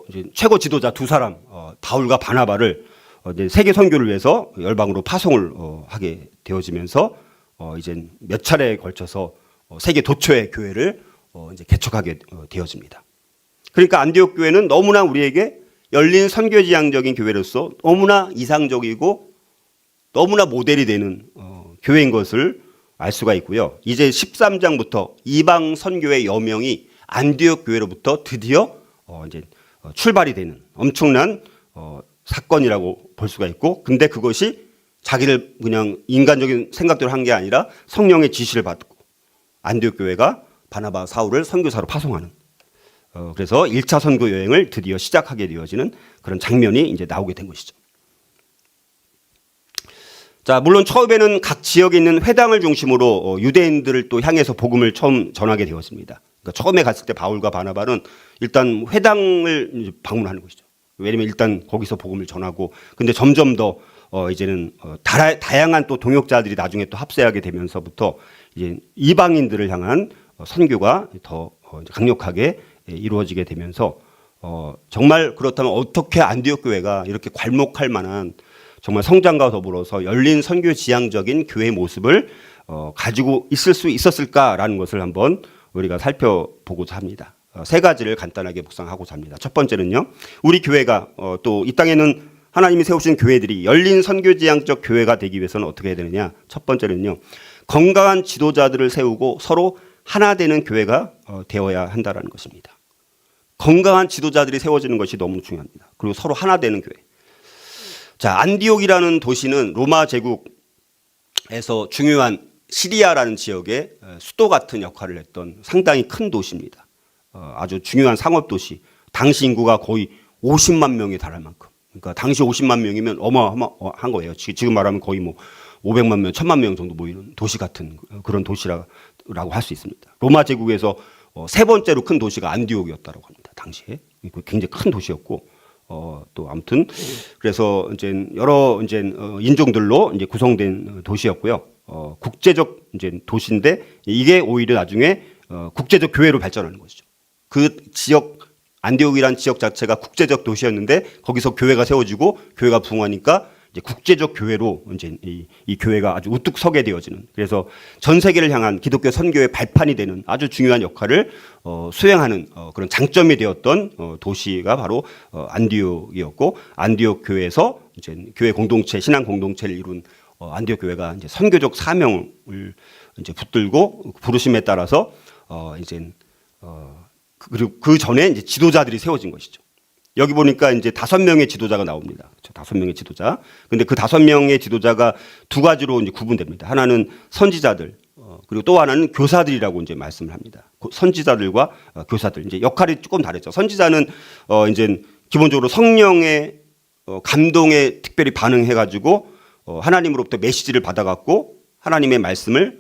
이제 최고 지도자 두 사람 바울과 바나바를 이제 세계 선교를 위해서 열방으로 파송을 하게 되어지면서 이제 몇 차례에 걸쳐서 세계 도처의 교회를 이제 개척하게 되어집니다. 그러니까 안디옥 교회는 너무나 우리에게 열린 선교지향적인 교회로서 너무나 이상적이고 너무나 모델이 되는 교회인 것을 알 수가 있고요. 이제 13장부터 이방 선교의 여명이 안디옥 교회로부터 드디어 이제 출발이 되는 엄청난 사건이라고 볼 수가 있고, 근데 그것이 자기를 그냥 인간적인 생각대로 한 게 아니라 성령의 지시를 받고 안디옥 교회가 바나바 사울을 선교사로 파송하는, 그래서 1차 선교 여행을 드디어 시작하게 되어지는 그런 장면이 이제 나오게 된 것이죠. 자, 물론 처음에는 각 지역에 있는 회당을 중심으로 유대인들을 또 향해서 복음을 처음 전하게 되었습니다. 그러니까 처음에 갔을 때 바울과 바나바는 일단 회당을 방문하는 것이죠. 왜냐면 일단 거기서 복음을 전하고, 근데 점점 더 이제는 다양한 또 동역자들이 나중에 또 합세하게 되면서부터 이제 이방인들을 향한 선교가 더 강력하게 이루어지게 되면서 정말 그렇다면 어떻게 안디옥 교회가 이렇게 괄목할 만한 정말 성장과 더불어서 열린 선교 지향적인 교회의 모습을 가지고 있을 수 있었을까라는 것을 한번 우리가 살펴보고자 합니다. 세 가지를 간단하게 묵상하고자 합니다. 첫 번째는요, 우리 교회가 또 이 땅에는 하나님이 세우신 교회들이 열린 선교지향적 교회가 되기 위해서는 어떻게 해야 되느냐. 첫 번째는요, 건강한 지도자들을 세우고 서로 하나 되는 교회가 되어야 한다는 것입니다. 건강한 지도자들이 세워지는 것이 너무 중요합니다. 그리고 서로 하나 되는 교회. 자, 안디옥이라는 도시는 로마 제국 에서 중요한 시리아라는 지역의 수도 같은 역할을 했던 상당히 큰 도시입니다. 아주 중요한 상업 도시. 당시 인구가 거의 50만 명에 달할 만큼. 그러니까 당시 50만 명이면 어마어마한 거예요. 지금 말하면 거의 뭐 500만 명, 1000만 명 정도 모이는 도시 같은 그런 도시라고 할 수 있습니다. 로마 제국에서 세 번째로 큰 도시가 안디옥이었다고 합니다. 당시에 굉장히 큰 도시였고, 또 아무튼 그래서 이제 여러 이제 인종들로 이제 구성된 도시였고요. 국제적 이제 도시인데 이게 오히려 나중에 국제적 교회로 발전하는 것이죠. 그 지역 안디옥이란 지역 자체가 국제적 도시였는데 거기서 교회가 세워지고 교회가 부흥하니까 이제 국제적 교회로 이제 이 교회가 아주 우뚝 서게 되어지는, 그래서 전 세계를 향한 기독교 선교의 발판이 되는 아주 중요한 역할을 수행하는 그런 장점이 되었던 도시가 바로 안디옥이었고, 안디옥 교회에서 이제 교회 공동체, 신앙 공동체를 이룬 안디옥 교회가 이제 선교적 사명을 이제 붙들고 부르심에 따라서 이제 그리고 그 전에 이제 지도자들이 세워진 것이죠. 여기 보니까 이제 5명의 지도자가 나옵니다. 5명의 지도자. 근데 그 5명의 지도자가 두 가지로 이제 구분됩니다. 하나는 선지자들, 그리고 또 하나는 교사들이라고 이제 말씀을 합니다. 선지자들과 교사들. 이제 역할이 조금 다르죠. 선지자는 이제 기본적으로 성령의 감동에 특별히 반응해가지고 하나님으로부터 메시지를 받아갖고 하나님의 말씀을,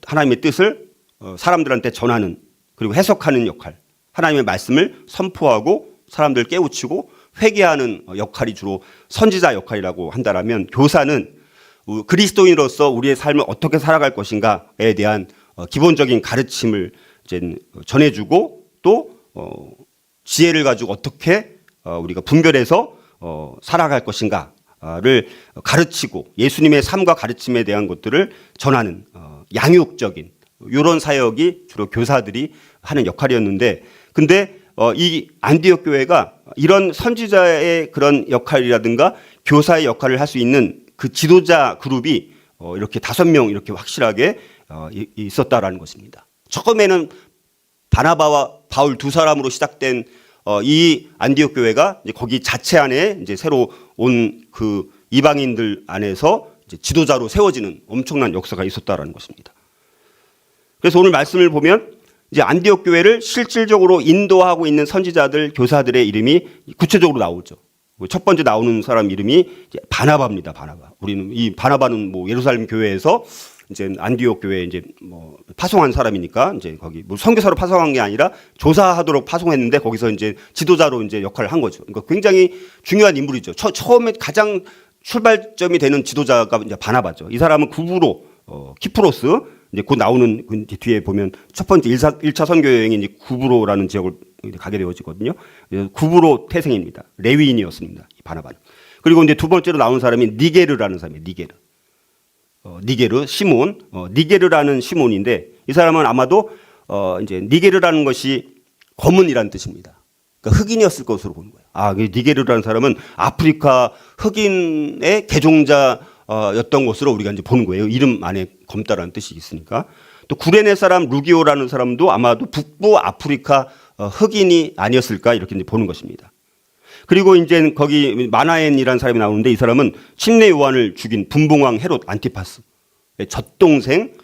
하나님의 뜻을 사람들한테 전하는, 그리고 해석하는 역할. 하나님의 말씀을 선포하고 사람들 깨우치고 회개하는 역할이 주로 선지자 역할이라고 한다라면, 교사는 그리스도인으로서 우리의 삶을 어떻게 살아갈 것인가에 대한 기본적인 가르침을 이제 전해주고, 또 지혜를 가지고 어떻게 우리가 분별해서 살아갈 것인가를 가르치고 예수님의 삶과 가르침에 대한 것들을 전하는 양육적인 이런 사역이 주로 교사들이 하는 역할이었는데, 근데 이 안디옥 교회가 이런 선지자의 그런 역할이라든가 교사의 역할을 할 수 있는 그 지도자 그룹이 이렇게 5명 이렇게 확실하게 있었다라는 것입니다. 처음에는 바나바와 바울 두 사람으로 시작된 이 안디옥 교회가 이제 거기 자체 안에 이제 새로 온 그 이방인들 안에서 이제 지도자로 세워지는 엄청난 역사가 있었다라는 것입니다. 그래서 오늘 말씀을 보면 이제 안디옥 교회를 실질적으로 인도하고 있는 선지자들, 교사들의 이름이 구체적으로 나오죠. 첫 번째 나오는 사람 이름이 이제 바나바입니다. 바나바. 우리는 이 바나바는 뭐 예루살렘 교회에서 이제 안디옥 교회에 이제 뭐 파송한 사람이니까 이제 거기 뭐 선교사로 파송한 게 아니라 조사하도록 파송했는데 거기서 이제 지도자로 이제 역할을 한 거죠. 그러니까 굉장히 중요한 인물이죠. 처음에 가장 출발점이 되는 지도자가 이제 바나바죠. 이 사람은 구브로, 키프로스, 이제 곧 나오는 뒤에 보면 첫 번째 1차 선교 여행이 이제 구브로라는 지역을 가게 되어지거든요. 구브로 태생입니다. 레위인이었습니다. 이 바나바는. 그리고 이제 두 번째로 나오는 사람이 니게르라는 사람이에요. 니게르. 니게르, 시몬. 니게르라는 시몬인데 이 사람은 아마도 이제 니게르라는 것이 검은이라는 뜻입니다. 그러니까 흑인이었을 것으로 보는 거예요. 아, 니게르라는 사람은 아프리카 흑인의 개종자 였던 것으로 우리가 이제 보는 거예요. 이름 안에 검다라는 뜻이 있으니까. 또 구레네 사람 루기오라는 사람도 아마도 북부 아프리카 흑인이 아니었을까 이렇게 이제 보는 것입니다. 그리고 이제 거기 마나엔이라는 사람이 나오는데 이 사람은 침례 요한을 죽인 분봉왕 헤롯 안티파스의 젖동생이라고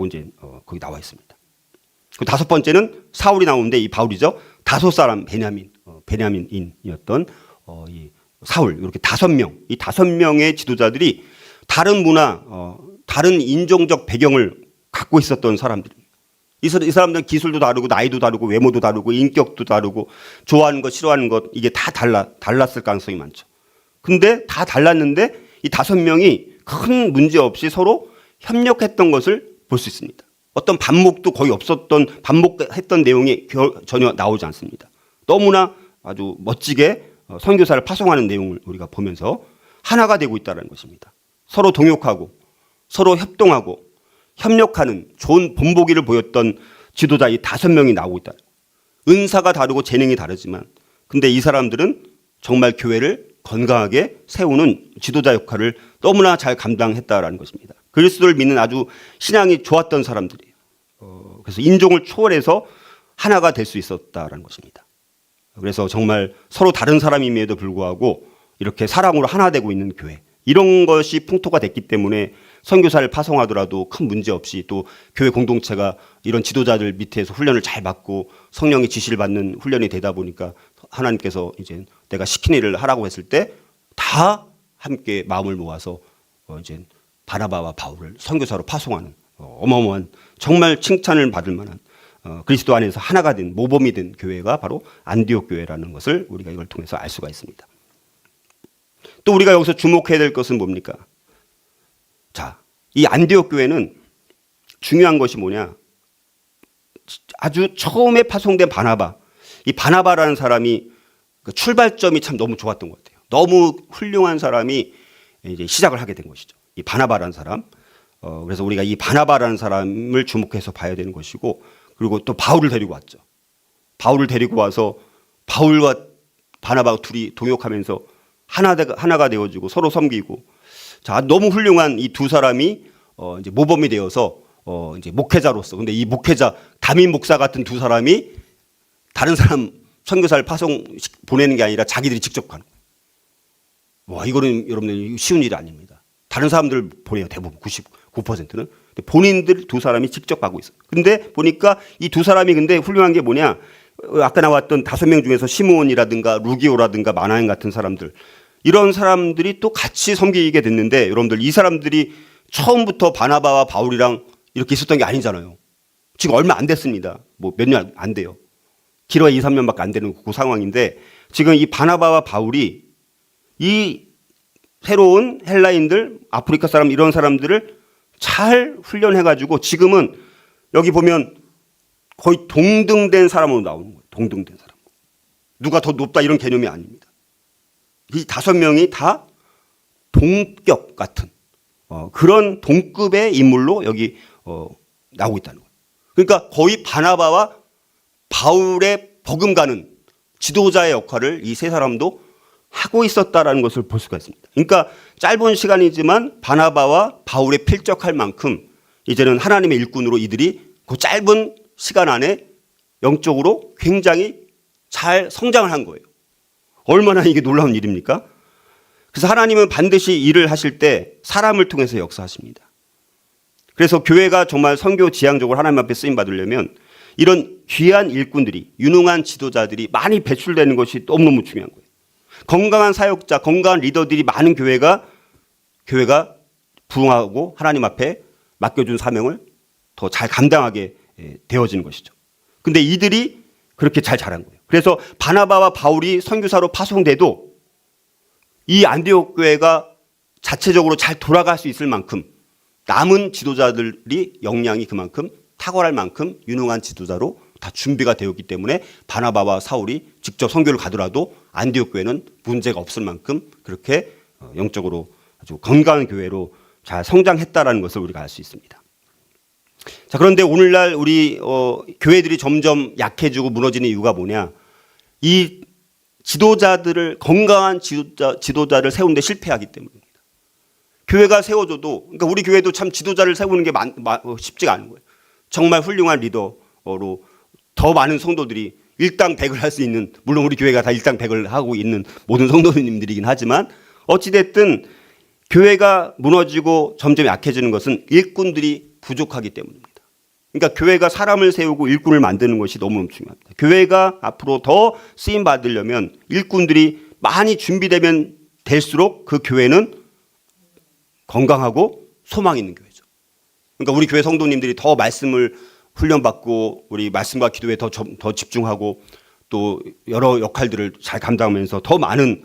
이제 거기 나와 있습니다. 그 다섯 번째는 사울이 나오는데 이 바울이죠. 다섯 사람 베냐민인이었던 이 사울, 이렇게 5명, 이 5명의 지도자들이 다른 문화, 다른 인종적 배경을 갖고 있었던 사람들입니다. 이 사람들은 기술도 다르고 나이도 다르고 외모도 다르고 인격도 다르고 좋아하는 것 싫어하는 것 이게 다 달랐을 가능성이 많죠. 근데 다 달랐는데 이 5명이 큰 문제 없이 서로 협력했던 것을 볼 수 있습니다. 어떤 반목도 거의 없었던, 반목했던 내용이 전혀 나오지 않습니다. 너무나 아주 멋지게 선교사를 파송하는 내용을 우리가 보면서 하나가 되고 있다는 것입니다. 서로 동역하고 서로 협동하고 협력하는 좋은 본보기를 보였던 지도자 이 5명이 나오고 있다. 은사가 다르고 재능이 다르지만 근데 이 사람들은 정말 교회를 건강하게 세우는 지도자 역할을 너무나 잘 감당했다라는 것입니다. 그리스도를 믿는 아주 신앙이 좋았던 사람들이에요. 그래서 인종을 초월해서 하나가 될 수 있었다라는 것입니다. 그래서 정말 서로 다른 사람임에도 불구하고 이렇게 사랑으로 하나 되고 있는 교회, 이런 것이 풍토가 됐기 때문에 선교사를 파송하더라도 큰 문제 없이 또 교회 공동체가 이런 지도자들 밑에서 훈련을 잘 받고 성령의 지시를 받는 훈련이 되다 보니까 하나님께서 이제 내가 시킨 일을 하라고 했을 때 다 함께 마음을 모아서 이제 바나바와 바울을 선교사로 파송하는 어마어마한 정말 칭찬을 받을 만한 그리스도 안에서 하나가 된 모범이 된 교회가 바로 안디옥 교회라는 것을 우리가 이걸 통해서 알 수가 있습니다. 또 우리가 여기서 주목해야 될 것은 뭡니까? 자, 이 안디옥 교회는 중요한 것이 뭐냐? 아주 처음에 파송된 바나바, 이 바나바라는 사람이 그 출발점이 참 너무 좋았던 것 같아요. 너무 훌륭한 사람이 이제 시작을 하게 된 것이죠. 이 바나바라는 사람. 그래서 우리가 이 바나바라는 사람을 주목해서 봐야 되는 것이고, 그리고 또 바울을 데리고 왔죠. 바울을 데리고 와서 바울과 바나바가 둘이 동역하면서 하나가 되어지고 서로 섬기고, 자, 너무 훌륭한 이 두 사람이 이제 모범이 되어서 이제 목회자로서, 근데 이 목회자 담임 목사 같은 두 사람이 다른 사람 선교사를 파송 보내는 게 아니라 자기들이 직접 가는 거예요. 와, 이거는 여러분들 쉬운 일이 아닙니다. 다른 사람들 보내요. 대부분 99%는. 본인들 두 사람이 직접 가고 있어요. 근데 보니까 이 두 사람이 근데 훌륭한 게 뭐냐? 아까 나왔던 5명 중에서 시므온이라든가 루기오라든가 마나행 같은 사람들, 이런 사람들이 또 같이 섬기게 됐는데, 여러분들 이 사람들이 처음부터 바나바와 바울이랑 이렇게 있었던 게 아니잖아요. 지금 얼마 안 됐습니다. 뭐 몇 년 안 돼요. 길어야 2, 3년밖에 안 되는 그 상황인데, 지금 이 바나바와 바울이 이 새로운 헬라인들, 아프리카 사람, 이런 사람들을 잘 훈련해가지고 지금은 여기 보면 거의 동등된 사람으로 나오는 거예요. 동등된 사람. 누가 더 높다 이런 개념이 아닙니다. 이 5명이 다 동격 같은 그런 동급의 인물로 여기 나오고 있다는 거예요. 그러니까 거의 바나바와 바울의 버금가는 지도자의 역할을 이 세 사람도 하고 있었다라는 것을 볼 수가 있습니다. 그러니까 짧은 시간이지만 바나바와 바울에 필적할 만큼 이제는 하나님의 일꾼으로 이들이 그 짧은 시간 안에 영적으로 굉장히 잘 성장을 한 거예요. 얼마나 이게 놀라운 일입니까? 그래서 하나님은 반드시 일을 하실 때 사람을 통해서 역사하십니다. 그래서 교회가 정말 선교 지향적으로 하나님 앞에 쓰임 받으려면 이런 귀한 일꾼들이, 유능한 지도자들이 많이 배출되는 것이 너무너무 중요한 거예요. 건강한 사역자, 건강한 리더들이 많은 교회가 부흥하고 하나님 앞에 맡겨준 사명을 더 잘 감당하게 되어지는 것이죠. 근데 이들이 그렇게 잘 자란 거예요. 그래서 바나바와 바울이 선교사로 파송돼도 이 안디옥 교회가 자체적으로 잘 돌아갈 수 있을 만큼 남은 지도자들이 역량이 그만큼 탁월할 만큼 유능한 지도자로 다 준비가 되었기 때문에 바나바와 사울이 직접 선교를 가더라도 안디옥 교회는 문제가 없을 만큼 그렇게 영적으로 아주 건강한 교회로 잘 성장했다라는 것을 우리가 알 수 있습니다. 자, 그런데 오늘날 우리 교회들이 점점 약해지고 무너지는 이유가 뭐냐? 이 지도자들을, 건강한 지도자를 세우는 데 실패하기 때문입니다. 교회가 세워져도, 그러니까 우리 교회도 참 지도자를 세우는 게 쉽지가 않은 거예요. 정말 훌륭한 리더로 더 많은 성도들이 일당백을 할 수 있는, 물론 우리 교회가 다 일당백을 하고 있는 모든 성도님들이긴 하지만 어찌됐든 교회가 무너지고 점점 약해지는 것은 일꾼들이 부족하기 때문입니다. 그러니까 교회가 사람을 세우고 일꾼을 만드는 것이 너무너무 중요합니다. 교회가 앞으로 더 쓰임 받으려면 일꾼들이 많이 준비되면 될수록 그 교회는 건강하고 소망 있는 교회죠. 그러니까 우리 교회 성도님들이 더 말씀을 훈련받고 우리 말씀과 기도에 더 집중하고 또 여러 역할들을 잘 감당하면서 더 많은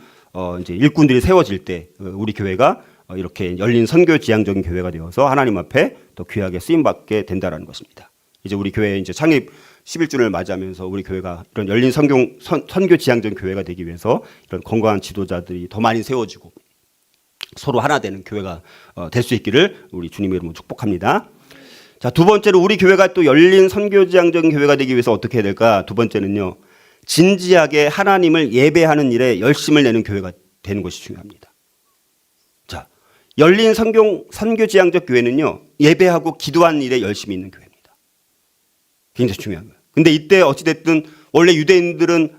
이제 일꾼들이 세워질 때 우리 교회가 이렇게 열린 선교 지향적인 교회가 되어서 하나님 앞에 더 귀하게 쓰임 받게 된다라는 것입니다. 이제 우리 교회 이제 창립 11주년을 맞이하면서 우리 교회가 이런 열린 선교 지향적인 교회가 되기 위해서 이런 건강한 지도자들이 더 많이 세워지고 서로 하나 되는 교회가 될 수 있기를 우리 주님의 이름으로 축복합니다. 자, 두 번째로 우리 교회가 또 열린 선교지향적인 교회가 되기 위해서 어떻게 해야 될까? 두 번째는요, 진지하게 하나님을 예배하는 일에 열심을 내는 교회가 되는 것이 중요합니다. 자, 열린 선교지향적 교회는요, 예배하고 기도하는 일에 열심히 있는 교회입니다. 굉장히 중요한 거예요. 근데 이때 어찌됐든 원래 유대인들은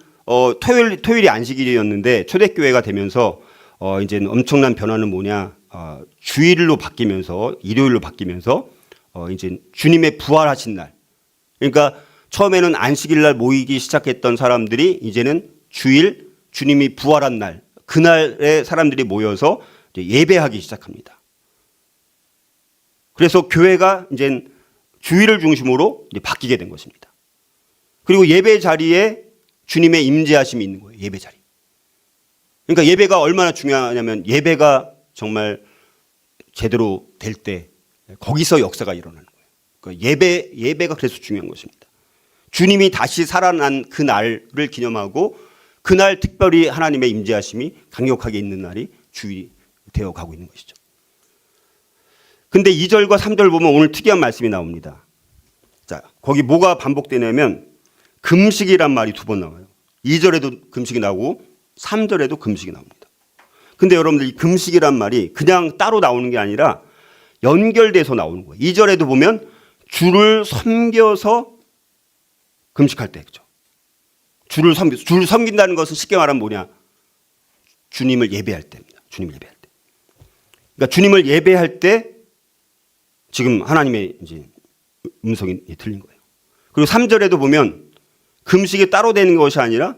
토요일이 안식일이었는데 초대교회가 되면서 이제는 엄청난 변화는 뭐냐? 주일로 바뀌면서 일요일로 바뀌면서 이제 주님의 부활하신 날, 그러니까 처음에는 안식일 날 모이기 시작했던 사람들이 이제는 주일 주님이 부활한 날, 그날에 사람들이 모여서 이제 예배하기 시작합니다. 그래서 교회가 이제 주일을 중심으로 이제 바뀌게 된 것입니다. 그리고 예배 자리에 주님의 임재하심이 있는 거예요. 예배 자리. 그러니까 예배가 얼마나 중요하냐면 예배가 정말 제대로 될 때 거기서 역사가 일어나는 거예요. 그러니까 예배가 그래서 중요한 것입니다. 주님이 다시 살아난 그 날을 기념하고 그날 특별히 하나님의 임재하심이 강력하게 있는 날이 주일이 되어 가고 있는 것이죠. 근데 2절과 3절 보면 오늘 특이한 말씀이 나옵니다. 자, 거기 뭐가 반복되냐면 금식이란 말이 2번 나와요. 2절에도 금식이 나오고 3절에도 금식이 나옵니다. 근데 여러분들 이 금식이란 말이 그냥 따로 나오는 게 아니라 연결돼서 나오는 거예요. 2절에도 보면 주를 섬겨서 금식할 때, 그죠? 주를 섬긴다는 것은 쉽게 말하면 뭐냐? 주님을 예배할 때입니다. 주님을 예배할 때. 그러니까 주님을 예배할 때 지금 하나님의 이제 음성이 들린 거예요. 그리고 3절에도 보면 금식이 따로 되는 것이 아니라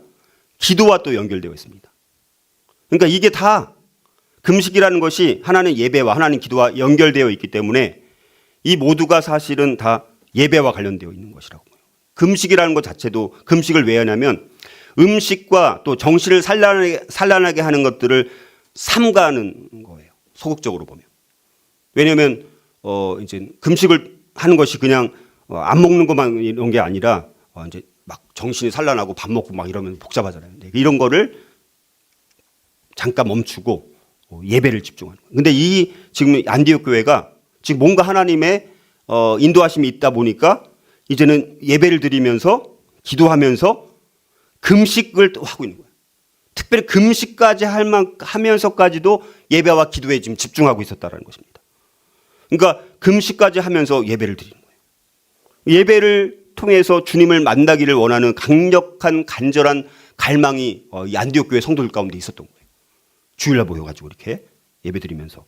기도와 또 연결되어 있습니다. 그러니까 이게 다 금식이라는 것이 하나는 예배와 하나는 기도와 연결되어 있기 때문에 이 모두가 사실은 다 예배와 관련되어 있는 것이라고. 금식이라는 것 자체도 금식을 왜 하냐면 음식과 또 정신을 산란하게 하는 것들을 삼가하는 거예요. 소극적으로 보면. 왜냐하면 이제 금식을 하는 것이 그냥 안 먹는 것만 이런 게 아니라 이제 막 정신이 산란하고 밥 먹고 막 이러면 복잡하잖아요. 이런 거를 잠깐 멈추고 예배를 집중하는 거예요. 근데 이 지금 안디옥 교회가 지금 뭔가 하나님의 인도하심이 있다 보니까 이제는 예배를 드리면서 기도하면서 금식을 또 하고 있는 거예요. 특별히 금식까지 하면서까지도 예배와 기도에 지금 집중하고 있었다는 것입니다. 그러니까 금식까지 하면서 예배를 드리는 거예요. 예배를 통해서 주님을 만나기를 원하는 강력한 간절한 갈망이 이 안디옥 교회 성도들 가운데 있었던 거예요. 주일날 모여가지고 이렇게 예배 드리면서.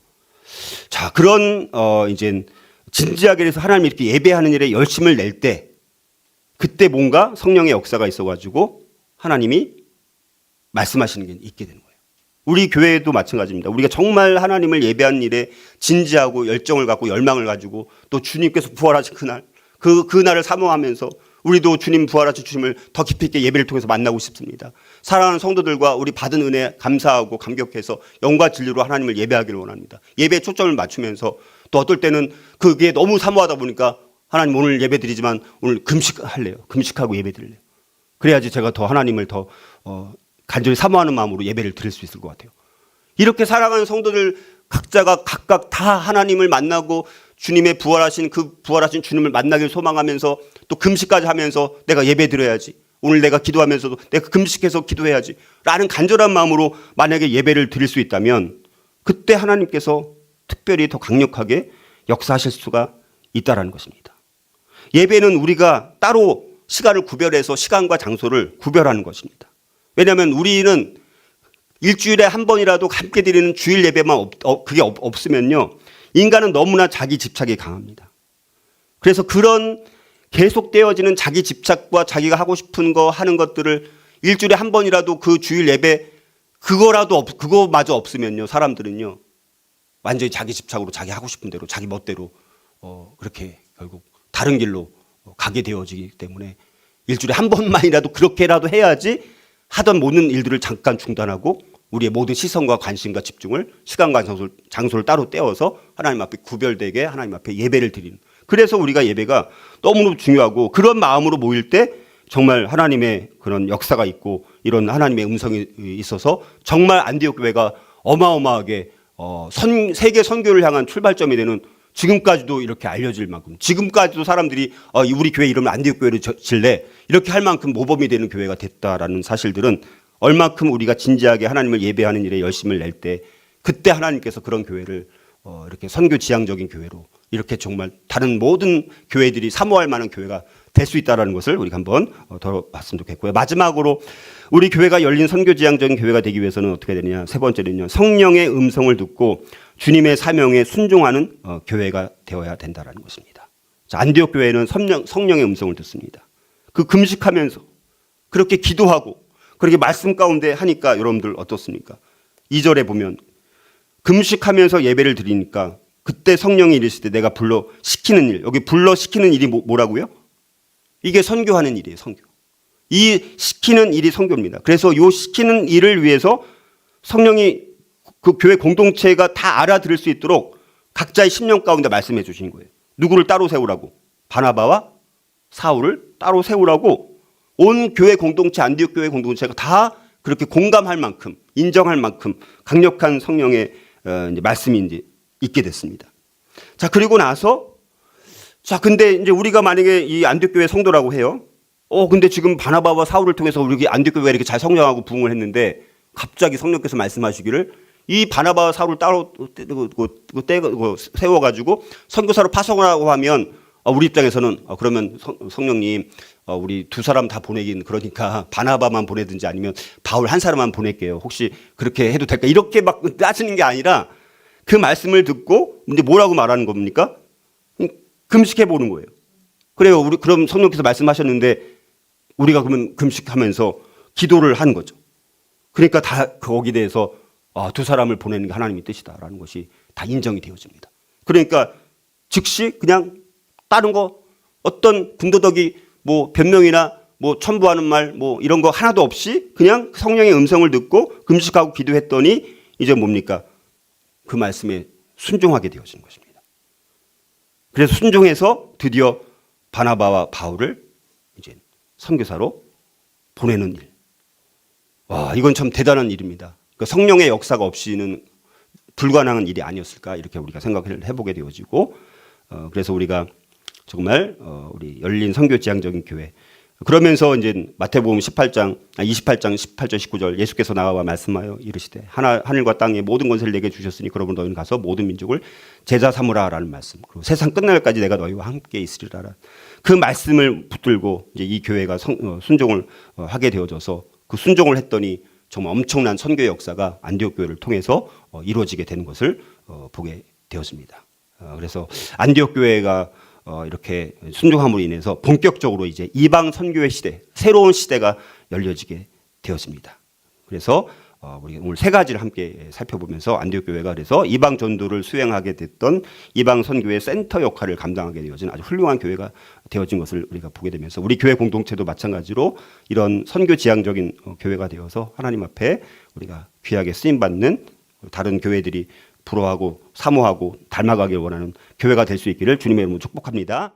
자, 그런 이제 진지하게 해서 하나님 이렇게 예배하는 일에 열심을 낼 때 그때 뭔가 성령의 역사가 있어가지고 하나님이 말씀하시는 게 있게 되는 거예요. 우리 교회도 마찬가지입니다. 우리가 정말 하나님을 예배하는 일에 진지하고 열정을 갖고 열망을 가지고 또 주님께서 부활하신 그날 그날을 사모하면서 우리도 주님 부활하신 주님을 더 깊이 있게 예배를 통해서 만나고 싶습니다. 사랑하는 성도들과 우리 받은 은혜 감사하고 감격해서 영과 진리로 하나님을 예배하기를 원합니다. 예배에 초점을 맞추면서 또 어떨 때는 그게 너무 사모하다 보니까 하나님 오늘 예배 드리지만 오늘 금식할래요. 금식하고 예배 드릴래요. 그래야지 제가 더 하나님을 더 간절히 사모하는 마음으로 예배를 드릴 수 있을 것 같아요. 이렇게 사랑하는 성도들 각자가 각각 다 하나님을 만나고 주님의 부활하신 주님을 만나길 소망하면서 또 금식까지 하면서 내가 예배 드려야지. 오늘 내가 기도하면서도 내가 금식해서 기도해야지. 라는 간절한 마음으로 만약에 예배를 드릴 수 있다면 그때 하나님께서 특별히 더 강력하게 역사하실 수가 있다는 것입니다. 예배는 우리가 따로 시간을 구별해서 시간과 장소를 구별하는 것입니다. 왜냐하면 우리는 일주일에 한 번이라도 함께 드리는 주일 예배만 그게 없으면요. 인간은 너무나 자기 집착이 강합니다. 그래서 그런 계속되어지는 자기 집착과 자기가 하고 싶은 거 하는 것들을 일주일에 한 번이라도 그 주일 예배 그거마저 없으면요. 사람들은요. 완전히 자기 집착으로 자기 하고 싶은 대로 자기 멋대로 그렇게 결국 다른 길로 가게 되어지기 때문에 일주일에 한 번만이라도 그렇게라도 해야지 하던 모든 일들을 잠깐 중단하고 우리의 모든 시선과 관심과 집중을 시간과 장소를 따로 떼어서 하나님 앞에 구별되게 하나님 앞에 예배를 드리는. 그래서 우리가 예배가 너무너무 중요하고 그런 마음으로 모일 때 정말 하나님의 그런 역사가 있고 이런 하나님의 음성이 있어서 정말 안디옥 교회가 어마어마하게 세계 선교를 향한 출발점이 되는 지금까지도 이렇게 알려질 만큼 지금까지도 사람들이 우리 교회 이름을 안디옥 교회로 질래 이렇게 할 만큼 모범이 되는 교회가 됐다라는 사실들은 얼마큼 우리가 진지하게 하나님을 예배하는 일에 열심을 낼 때 그때 하나님께서 그런 교회를 이렇게 선교 지향적인 교회로 이렇게 정말 다른 모든 교회들이 사모할 만한 교회가 될 수 있다라는 것을 우리가 한번 더 봤으면 좋겠고요. 마지막으로 우리 교회가 열린 선교지향적인 교회가 되기 위해서는 어떻게 되느냐. 세 번째는요. 성령의 음성을 듣고 주님의 사명에 순종하는 교회가 되어야 된다라는 것입니다. 자, 안디옥 교회는 성령의 음성을 듣습니다. 그 금식하면서 그렇게 기도하고 그렇게 말씀 가운데 하니까 여러분들 어떻습니까? 2절에 보면 금식하면서 예배를 드리니까 그때 성령이 이르실 때 내가 불러 시키는 일, 여기 불러 시키는 일이 뭐라고요? 이게 선교하는 일이에요. 선교. 이 시키는 일이 선교입니다. 그래서 이 시키는 일을 위해서 성령이 그 교회 공동체가 다 알아들을 수 있도록 각자의 심령 가운데 말씀해 주신 거예요. 누구를 따로 세우라고? 바나바와 사울을 따로 세우라고 온 교회 공동체, 안디옥 교회 공동체가 다 그렇게 공감할 만큼, 인정할 만큼 강력한 성령의 이제 말씀이 이제 있게 됐습니다. 자, 그리고 나서 자, 근데 이제 우리가 만약에 이 안디옥 교회 성도라고 해요. 근데 지금 바나바와 사울을 통해서 우리 안디옥 교회가 이렇게 잘 성장하고 부흥을 했는데 갑자기 성령께서 말씀하시기를 이 바나바와 사울을 따로 세워가지고 선교사로 파송하라고 하면 우리 입장에서는 그러면 성령님 우리 두 사람 다 보내긴 그러니까 바나바만 보내든지 아니면 바울 한 사람만 보낼게요. 혹시 그렇게 해도 될까? 이렇게 막 따지는 게 아니라 그 말씀을 듣고 이제 뭐라고 말하는 겁니까? 금식해 보는 거예요. 그래요. 우리 그럼 성령께서 말씀하셨는데 우리가 그러면 금식하면서 기도를 하는 거죠. 그러니까 다 거기에 대해서 두 사람을 보내는 게 하나님의 뜻이다라는 것이 다 인정이 되어집니다. 그러니까 즉시 그냥 다른 거 어떤 군더더기 뭐 변명이나 뭐 첨부하는 말 뭐 이런 거 하나도 없이 그냥 성령의 음성을 듣고 금식하고 기도했더니 이제 뭡니까? 그 말씀에 순종하게 되어지는 것입니다. 그래서 순종해서 드디어 바나바와 바울을 이제 선교사로 보내는 일. 와, 이건 참 대단한 일입니다. 그러니까 성령의 역사가 없이는 불가능한 일이 아니었을까 이렇게 우리가 생각을 해보게 되어지고 그래서 우리가 정말 우리 열린 선교지향적인 교회 그러면서 이제 마태복음 28장 18절 19절 예수께서 나와 말씀하여 이르시되 하늘과 땅의 모든 권세를 내게 주셨으니 그러므로 너희는 가서 모든 민족을 제자 삼으라라는 말씀. 그리고 세상 끝날까지 내가 너희와 함께 있으리라. 그 말씀을 붙들고 이제 이 교회가 순종을 하게 되어져서 그 순종을 했더니 정말 엄청난 선교의 역사가 안디옥 교회를 통해서 이루어지게 되는 것을 보게 되었습니다. 그래서 안디옥 교회가 이렇게 순종함으로 인해서 본격적으로 이제 이방 선교의 시대, 새로운 시대가 열려지게 되었습니다. 그래서 우리 오늘 세 가지를 함께 살펴보면서 안디옥 교회가 그래서 이방 전도를 수행하게 됐던 이방 선교의 센터 역할을 감당하게 되어진 아주 훌륭한 교회가 되어진 것을 우리가 보게 되면서 우리 교회 공동체도 마찬가지로 이런 선교 지향적인 교회가 되어서 하나님 앞에 우리가 귀하게 쓰임 받는 다른 교회들이 부러워하고 사모하고 닮아가길 원하는 교회가 될 수 있기를 주님의 이름으로 축복합니다.